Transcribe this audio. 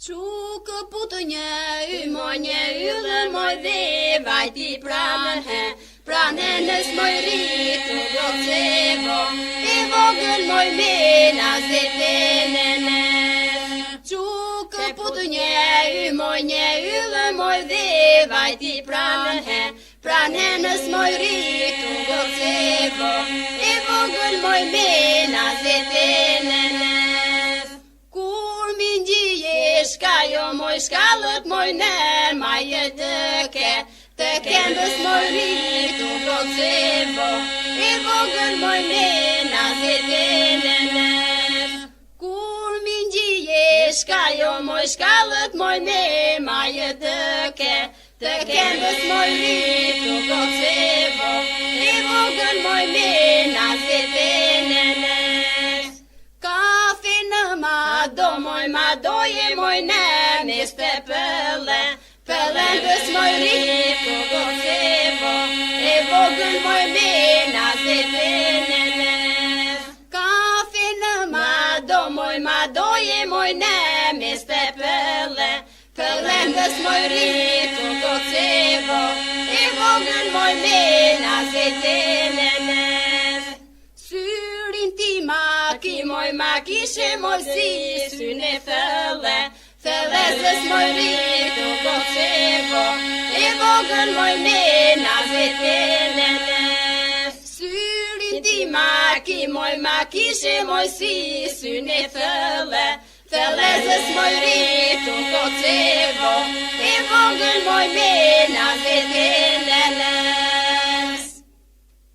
Çukë putë një yllën moj dhe vajti pranë nës moj rritu gocebo, e vogël moj mena zetenene. Çukë putë një yllën moj dhe vajti pranë nës moj rritu gocebo, e vogël moj mena zetenene. Shka jo moj shkallët moj nër maje të kendës moj rritu gocebo, e vogël moj mena zetenene. Kur mi ngjije shka jo moj shkallët moj nër maje të kendës moj rritu gocebo, e vogël moj mena zetenene. Ma doje moj nes të pëllendës moj rritu gocebo, e vogël moj mena zetenene. Kafe në ma doje moj nes të pëllendës moj rritu gocebo, e vogël moj mena zetenene. Moj ma kishe moj si syne thellezës moj rritu gocebo, e vogël moj mena zetenene. Syrin ti moj ma kishe moj si syne thellezës moj rritu gocebo, e vogël moj mena zetenene.